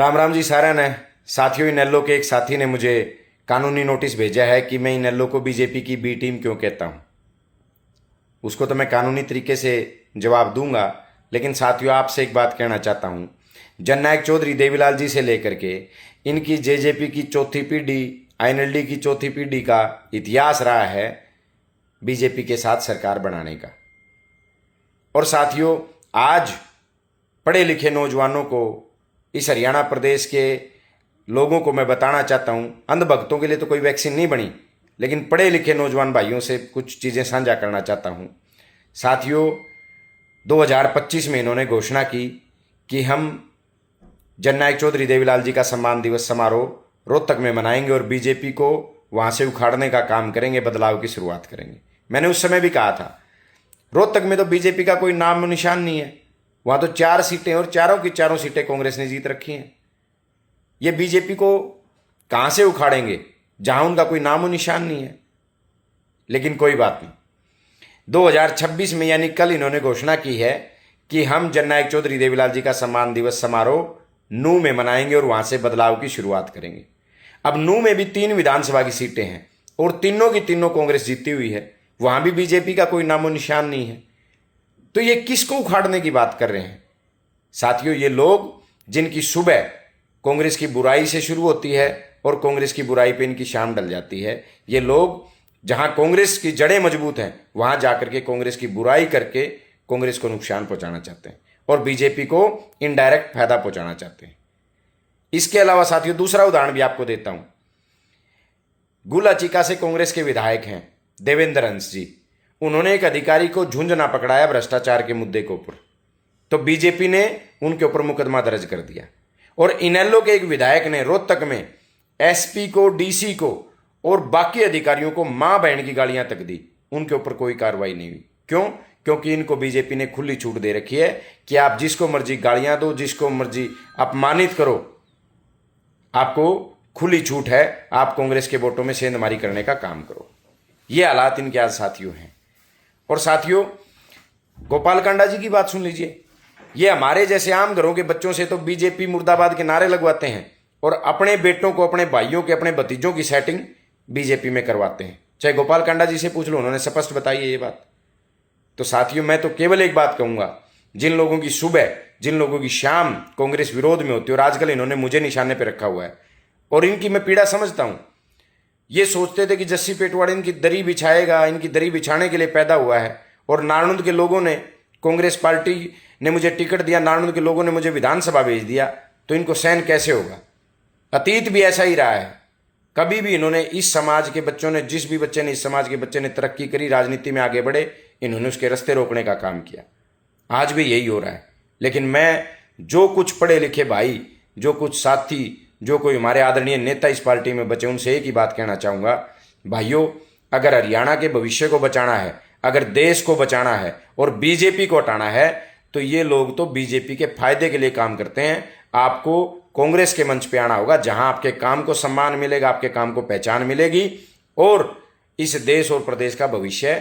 राम राम जी सारा ने साथियों, इनेलो के एक साथी ने मुझे कानूनी नोटिस भेजा है कि मैं इनेलो को बीजेपी की बी टीम क्यों कहता हूं। उसको तो मैं कानूनी तरीके से जवाब दूंगा, लेकिन साथियों आपसे एक बात कहना चाहता हूं। जननायक चौधरी देवीलाल जी से लेकर के इनकी जेजेपी की चौथी पीढ़ी, आईएनएलडी की चौथी पीढ़ी का इतिहास रहा है बीजेपी के साथ सरकार बनाने का। और साथियों, आज पढ़े लिखे नौजवानों को, इस हरियाणा प्रदेश के लोगों को मैं बताना चाहता हूं, अंधभक्तों के लिए तो कोई वैक्सीन नहीं बनी, लेकिन पढ़े लिखे नौजवान भाइयों से कुछ चीज़ें साझा करना चाहता हूं। साथियों, 2025 में इन्होंने घोषणा की कि हम जननायक चौधरी देवीलाल जी का सम्मान दिवस समारोह रोहतक में मनाएंगे और बीजेपी को वहां से उखाड़ने का काम करेंगे, बदलाव की शुरुआत करेंगे। मैंने उस समय भी कहा था, रोहतक में तो बीजेपी का कोई नाम निशान नहीं है, वहां तो 4 सीटें और चारों की चारों सीटें कांग्रेस ने जीत रखी हैं। ये बीजेपी को कहां से उखाड़ेंगे जहां उनका कोई नामो निशान नहीं है। लेकिन कोई बात नहीं, 2026 में यानी कल इन्होंने घोषणा की है कि हम जननायक चौधरी देवीलाल जी का सम्मान दिवस समारोह नू में मनाएंगे और वहां से बदलाव की शुरुआत करेंगे। अब नू में भी 3 विधानसभा की सीटें हैं और तीनों की तीनों कांग्रेस जीती हुई है, वहां भी बीजेपी का कोई नामो निशान नहीं है। तो ये किसको उखाड़ने की बात कर रहे हैं? साथियों, ये लोग जिनकी सुबह कांग्रेस की बुराई से शुरू होती है और कांग्रेस की बुराई पे इनकी शाम डल जाती है, ये लोग जहां कांग्रेस की जड़ें मजबूत हैं वहां जाकर के कांग्रेस की बुराई करके कांग्रेस को नुकसान पहुंचाना चाहते हैं और बीजेपी को इनडायरेक्ट फायदा पहुंचाना चाहते हैं। इसके अलावा साथियों, दूसरा उदाहरण भी आपको देता हूं। गुलाचिका से कांग्रेस के विधायक हैं देवेंद्र हंस जी, उन्होंने एक अधिकारी को झुंझ ना पकड़ाया भ्रष्टाचार के मुद्दे के ऊपर, तो बीजेपी ने उनके ऊपर मुकदमा दर्ज कर दिया। और इनेलो के एक विधायक ने रोहतक में एसपी को, डीसी को और बाकी अधिकारियों को मां बहन की गालियां तक दी, उनके ऊपर कोई कार्रवाई नहीं हुई। क्यों? क्योंकि इनको बीजेपी ने खुली छूट दे रखी है कि आप जिसको मर्जी गालियां दो, जिसको मर्जी अपमानित करो, आपको खुली छूट है, आप कांग्रेस के वोटों में सेंधमारी करने का काम करो। ये हालात इनके आज साथियों हैं। और साथियों, गोपाल कांडा जी की बात सुन लीजिए। ये हमारे जैसे आम घरों के बच्चों से तो बीजेपी मुर्दाबाद के नारे लगवाते हैं और अपने बेटों को, अपने भाइयों के, अपने भतीजों की सेटिंग बीजेपी में करवाते हैं। चाहे गोपाल कांडा जी से पूछ लो, उन्होंने स्पष्ट बताई है ये बात। तो साथियों, मैं तो केवल एक बात कहूंगा, जिन लोगों की सुबह, जिन लोगों की शाम कांग्रेस विरोध में होती है, और आजकल इन्होंने मुझे निशाने पर रखा हुआ है और इनकी मैं पीड़ा समझता हूं। ये सोचते थे कि जस्सी पेटवाड़ इनकी दरी बिछाएगा, इनकी दरी बिछाने के लिए पैदा हुआ है। और नारनौंद के लोगों ने, कांग्रेस पार्टी ने मुझे टिकट दिया, नारनौंद के लोगों ने मुझे विधानसभा भेज दिया, तो इनको सहन कैसे होगा? अतीत भी ऐसा ही रहा है। कभी भी इन्होंने, इस समाज के बच्चों ने, जिस भी बच्चे ने, इस समाज के बच्चे ने तरक्की करी, राजनीति में आगे बढ़े, इन्होंने उसके रास्ते रोकने का काम किया। आज भी यही हो रहा है। लेकिन मैं, जो कुछ पढ़े लिखे भाई, जो कुछ साथी, जो कोई हमारे आदरणीय नेता इस पार्टी में बचे, उनसे एक ही बात कहना चाहूँगा, भाइयों, अगर हरियाणा के भविष्य को बचाना है, अगर देश को बचाना है और बीजेपी को हटाना है, तो ये लोग तो बीजेपी के फायदे के लिए काम करते हैं। आपको कांग्रेस के मंच पे आना होगा, जहां आपके काम को सम्मान मिलेगा, आपके काम को पहचान मिलेगी और इस देश और प्रदेश का भविष्य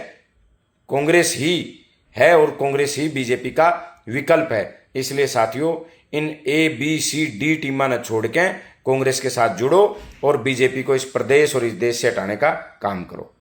कांग्रेस ही है और कांग्रेस ही बीजेपी का विकल्प है। इसलिए साथियों, इन ABCD टीमां न छोड़ के कांग्रेस के साथ जुड़ो और बीजेपी को इस प्रदेश और इस देश से हटाने का काम करो।